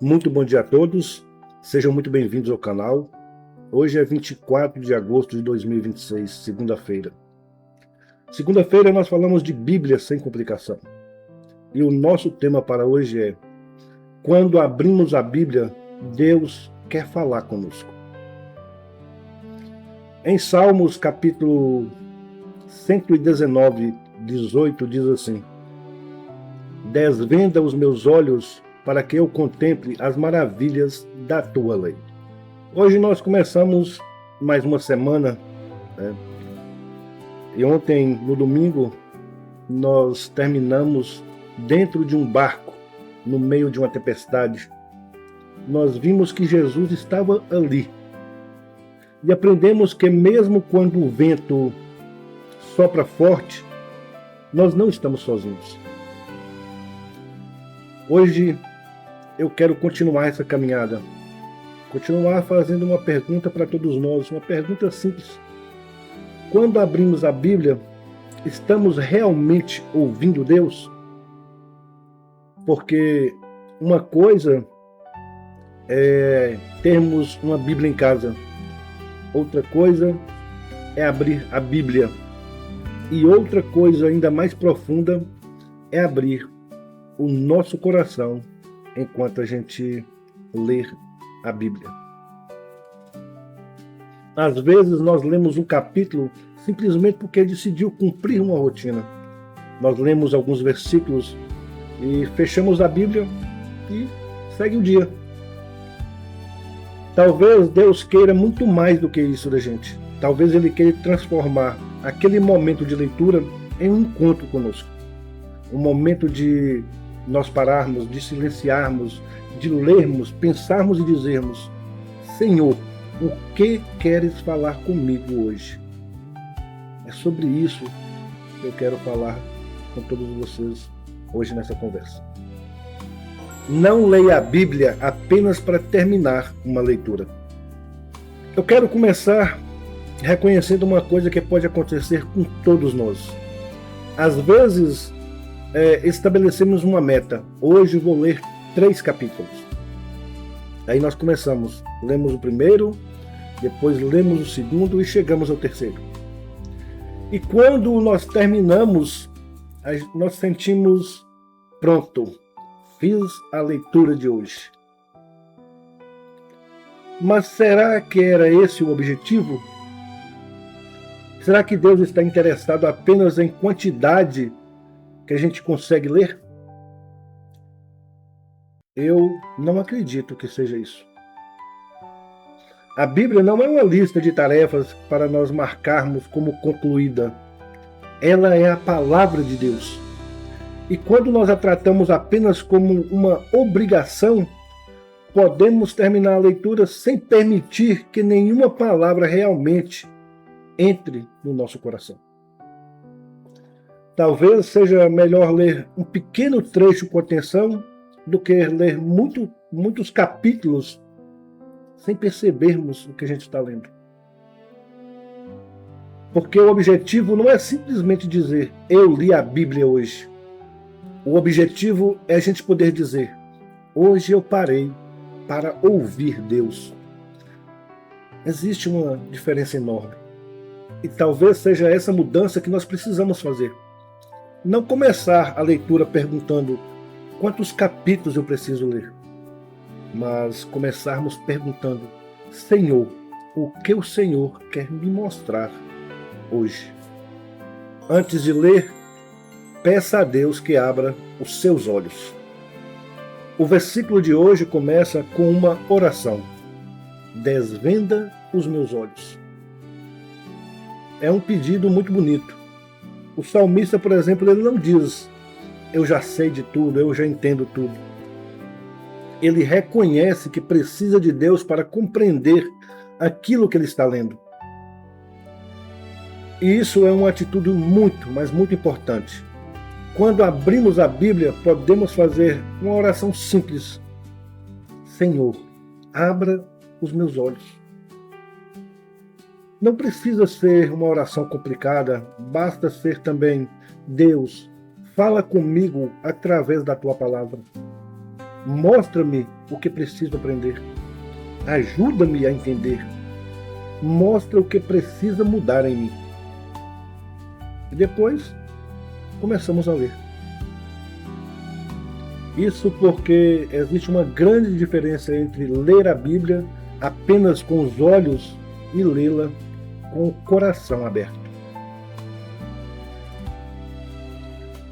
Muito bom dia a todos, sejam muito bem-vindos ao canal. Hoje é 24 de agosto de 2026, segunda-feira. Segunda-feira nós falamos de Bíblia sem complicação. E o nosso tema para hoje é: quando abrimos a Bíblia, Deus quer falar conosco. Em Salmos capítulo 119, 18 diz assim: desvenda os meus olhos para que eu contemple as maravilhas da tua lei. Hoje nós começamos mais uma semana, né? E ontem, no domingo, nós terminamos dentro de um barco, no meio de uma tempestade. Nós vimos que Jesus estava ali. E aprendemos que mesmo quando o vento sopra forte, nós não estamos sozinhos. Hoje eu quero continuar essa caminhada, continuar fazendo uma pergunta para todos nós, uma pergunta simples. Quando abrimos a Bíblia, estamos realmente ouvindo Deus? Porque uma coisa é termos uma Bíblia em casa, outra coisa é abrir a Bíblia, e outra coisa ainda mais profunda é abrir o nosso coração enquanto a gente lê a Bíblia. Às vezes nós lemos um capítulo simplesmente porque decidiu cumprir uma rotina. Nós lemos alguns versículos e fechamos a Bíblia e segue o dia. Talvez Deus queira muito mais do que isso da gente. Talvez Ele queira transformar aquele momento de leitura em um encontro conosco. Um momento de nós pararmos, de silenciarmos, de lermos, pensarmos e dizermos: Senhor, o que queres falar comigo hoje? É sobre isso que eu quero falar com todos vocês hoje nessa conversa. Não leia a Bíblia apenas para terminar uma leitura. Eu quero começar reconhecendo uma coisa que pode acontecer com todos nós. Às vezes, estabelecemos uma meta. Hoje vou ler 3 capítulos. Aí nós começamos, lemos o primeiro, depois lemos o segundo e chegamos ao terceiro. E quando nós terminamos, nós sentimos: pronto, fiz a leitura de hoje. Mas será que era esse o objetivo? Será que Deus está interessado apenas em quantidade que a gente consegue ler? Eu não acredito que seja isso. A Bíblia não é uma lista de tarefas para nós marcarmos como concluída. Ela é a palavra de Deus. E quando nós a tratamos apenas como uma obrigação, podemos terminar a leitura sem permitir que nenhuma palavra realmente entre no nosso coração. Talvez seja melhor ler um pequeno trecho com atenção do que ler muitos capítulos sem percebermos o que a gente está lendo. Porque o objetivo não é simplesmente dizer: eu li a Bíblia hoje. O objetivo é a gente poder dizer: hoje eu parei para ouvir Deus. Existe uma diferença enorme. E talvez seja essa mudança que nós precisamos fazer. Não começar a leitura perguntando: quantos capítulos eu preciso ler? Mas começarmos perguntando: Senhor, o que o Senhor quer me mostrar hoje? Antes de ler, peça a Deus que abra os seus olhos. O versículo de hoje começa com uma oração: desvenda os meus olhos. É um pedido muito bonito. O salmista, por exemplo, ele não diz: eu já sei de tudo, eu já entendo tudo. Ele reconhece que precisa de Deus para compreender aquilo que ele está lendo. E isso é uma atitude muito, mas muito importante. Quando abrimos a Bíblia, podemos fazer uma oração simples: Senhor, abra os meus olhos. Não precisa ser uma oração complicada, basta ser também: Deus, fala comigo através da tua palavra. Mostra-me o que preciso aprender. Ajuda-me a entender. Mostra o que precisa mudar em mim. E depois, começamos a ler. Isso porque existe uma grande diferença entre ler a Bíblia apenas com os olhos e lê-la com o coração aberto.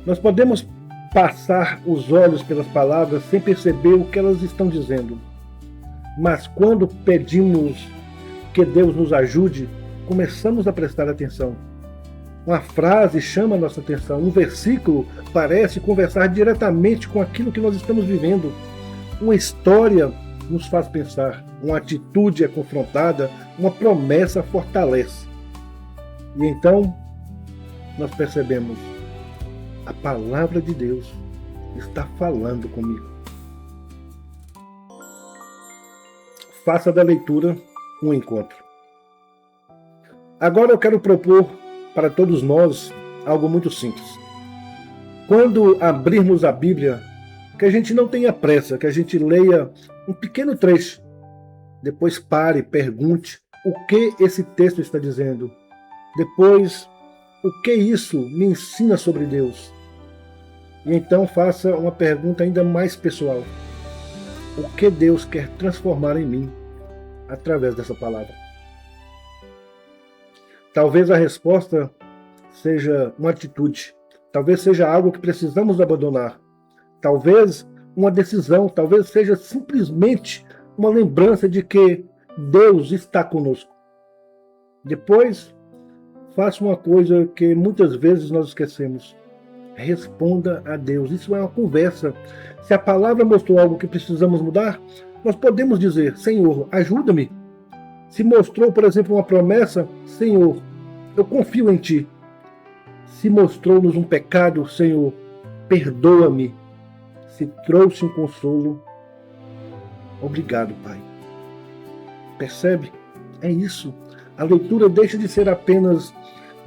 Nós podemos passar os olhos pelas palavras sem perceber o que elas estão dizendo. Mas quando pedimos que Deus nos ajude, começamos a prestar atenção. Uma frase chama a nossa atenção, um versículo parece conversar diretamente com aquilo que nós estamos vivendo. Uma história nos faz pensar, uma atitude é confrontada, uma promessa fortalece. E então nós percebemos, a palavra de Deus está falando comigo. Faça da leitura um encontro. Agora eu quero propor para todos nós algo muito simples. Quando abrirmos a Bíblia, que a gente não tenha pressa, que a gente leia um pequeno trecho. Depois pare e pergunte o que esse texto está dizendo. Depois, o que isso me ensina sobre Deus? E então faça uma pergunta ainda mais pessoal. O que Deus quer transformar em mim através dessa palavra? Talvez a resposta seja uma atitude. Talvez seja algo que precisamos abandonar. Talvez uma decisão. Talvez seja simplesmente uma lembrança de que Deus está conosco. Depois, faça uma coisa que muitas vezes nós esquecemos. Responda a Deus. Isso é uma conversa. Se a palavra mostrou algo que precisamos mudar, nós podemos dizer, Senhor, ajuda-me. Se mostrou, por exemplo, uma promessa, Senhor, eu confio em Ti. Se mostrou-nos um pecado, Senhor, perdoa-me. Se trouxe um consolo, obrigado, Pai. Percebe? É isso. A leitura deixa de ser apenas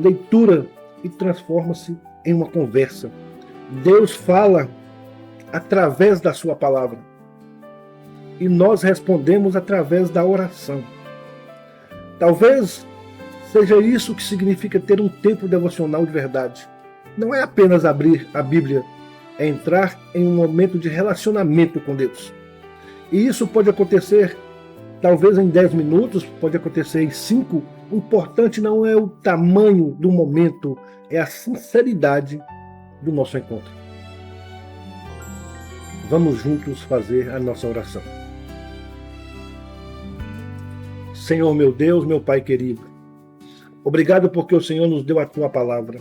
leitura e transforma-se em uma conversa. Deus fala através da sua palavra. E nós respondemos através da oração. Talvez seja isso que significa ter um tempo devocional de verdade. Não é apenas abrir a Bíblia, é entrar em um momento de relacionamento com Deus. E isso pode acontecer talvez em 10 minutos, pode acontecer em 5. O importante não é o tamanho do momento, é a sinceridade do nosso encontro. Vamos juntos fazer a nossa oração. Senhor meu Deus, meu Pai querido, obrigado porque o Senhor nos deu a Tua palavra.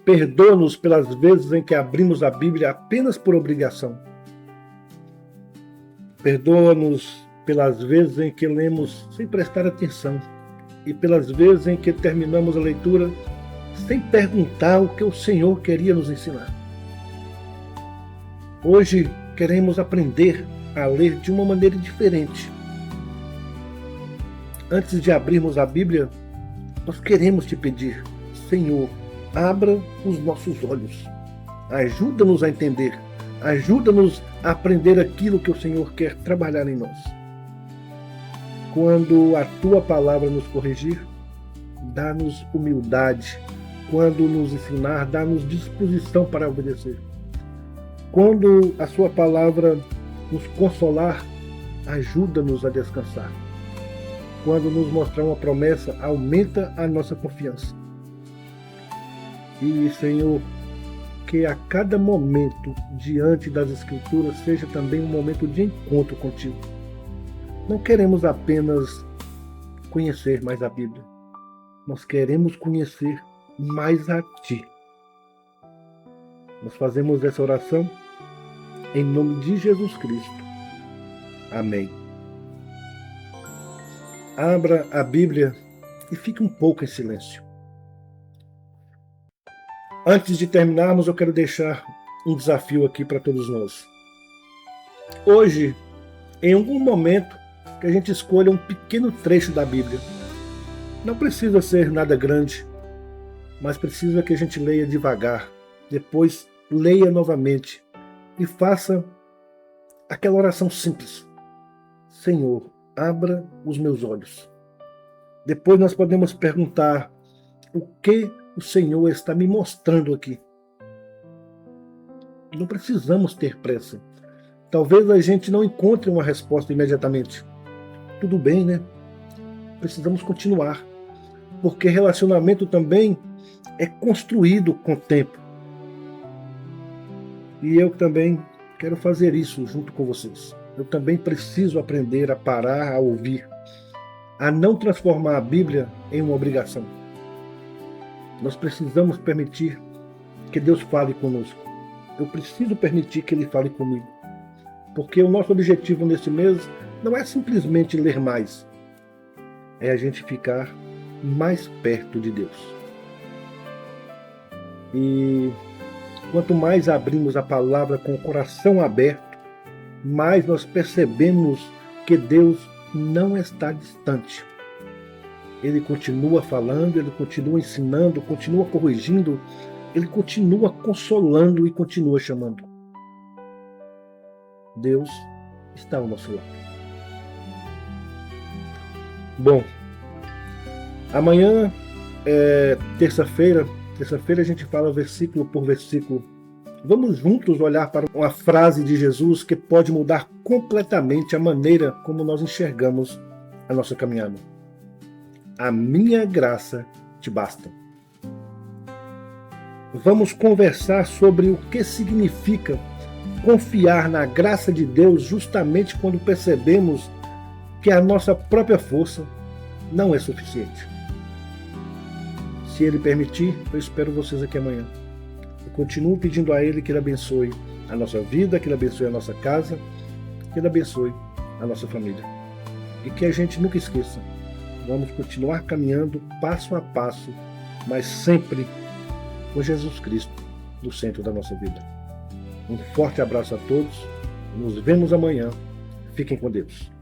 Perdoa-nos pelas vezes em que abrimos a Bíblia apenas por obrigação. Perdoa-nos pelas vezes em que lemos sem prestar atenção e pelas vezes em que terminamos a leitura sem perguntar o que o Senhor queria nos ensinar. Hoje queremos aprender a ler de uma maneira diferente. Antes de abrirmos a Bíblia, nós queremos te pedir, Senhor, abra os nossos olhos. Ajuda-nos a entender. Ajuda-nos a aprender aquilo que o Senhor quer trabalhar em nós. Quando a Tua palavra nos corrigir, dá-nos humildade. Quando nos ensinar, dá-nos disposição para obedecer. Quando a Sua palavra nos consolar, ajuda-nos a descansar. Quando nos mostrar uma promessa, aumenta a nossa confiança. E, Senhor, que a cada momento diante das Escrituras seja também um momento de encontro contigo. Não queremos apenas conhecer mais a Bíblia. Nós queremos conhecer mais a Ti. Nós fazemos essa oração em nome de Jesus Cristo. Amém. Abra a Bíblia e fique um pouco em silêncio. Antes de terminarmos, eu quero deixar um desafio aqui para todos nós. Hoje, em algum momento, que a gente escolha um pequeno trecho da Bíblia. Não precisa ser nada grande, mas precisa que a gente leia devagar. Depois, leia novamente e faça aquela oração simples: Senhor, abra os meus olhos. Depois nós podemos perguntar: o que o Senhor está me mostrando aqui? Não precisamos ter pressa. Talvez a gente não encontre uma resposta imediatamente. Tudo bem, né? Precisamos continuar. Porque relacionamento também é construído com o tempo. E eu também quero fazer isso junto com vocês. Eu também preciso aprender a parar, a ouvir, a não transformar a Bíblia em uma obrigação. Nós precisamos permitir que Deus fale conosco. Eu preciso permitir que Ele fale comigo. Porque o nosso objetivo nesse mês não é simplesmente ler mais. É a gente ficar mais perto de Deus. E quanto mais abrimos a palavra com o coração aberto, mais nós percebemos que Deus não está distante. Ele continua falando, Ele continua ensinando, continua corrigindo, Ele continua consolando e continua chamando. Deus está ao nosso lado. Bom, amanhã é terça-feira. Terça-feira a gente fala versículo por versículo. Vamos juntos olhar para uma frase de Jesus que pode mudar completamente a maneira como nós enxergamos a nossa caminhada. A minha graça te basta. Vamos conversar sobre o que significa confiar na graça de Deus justamente quando percebemos que a nossa própria força não é suficiente. Se Ele permitir, eu espero vocês aqui amanhã. Eu continuo pedindo a Ele que Ele abençoe a nossa vida, que Ele abençoe a nossa casa, que Ele abençoe a nossa família. E que a gente nunca esqueça, vamos continuar caminhando passo a passo, mas sempre com Jesus Cristo no centro da nossa vida. Um forte abraço a todos, nos vemos amanhã. Fiquem com Deus.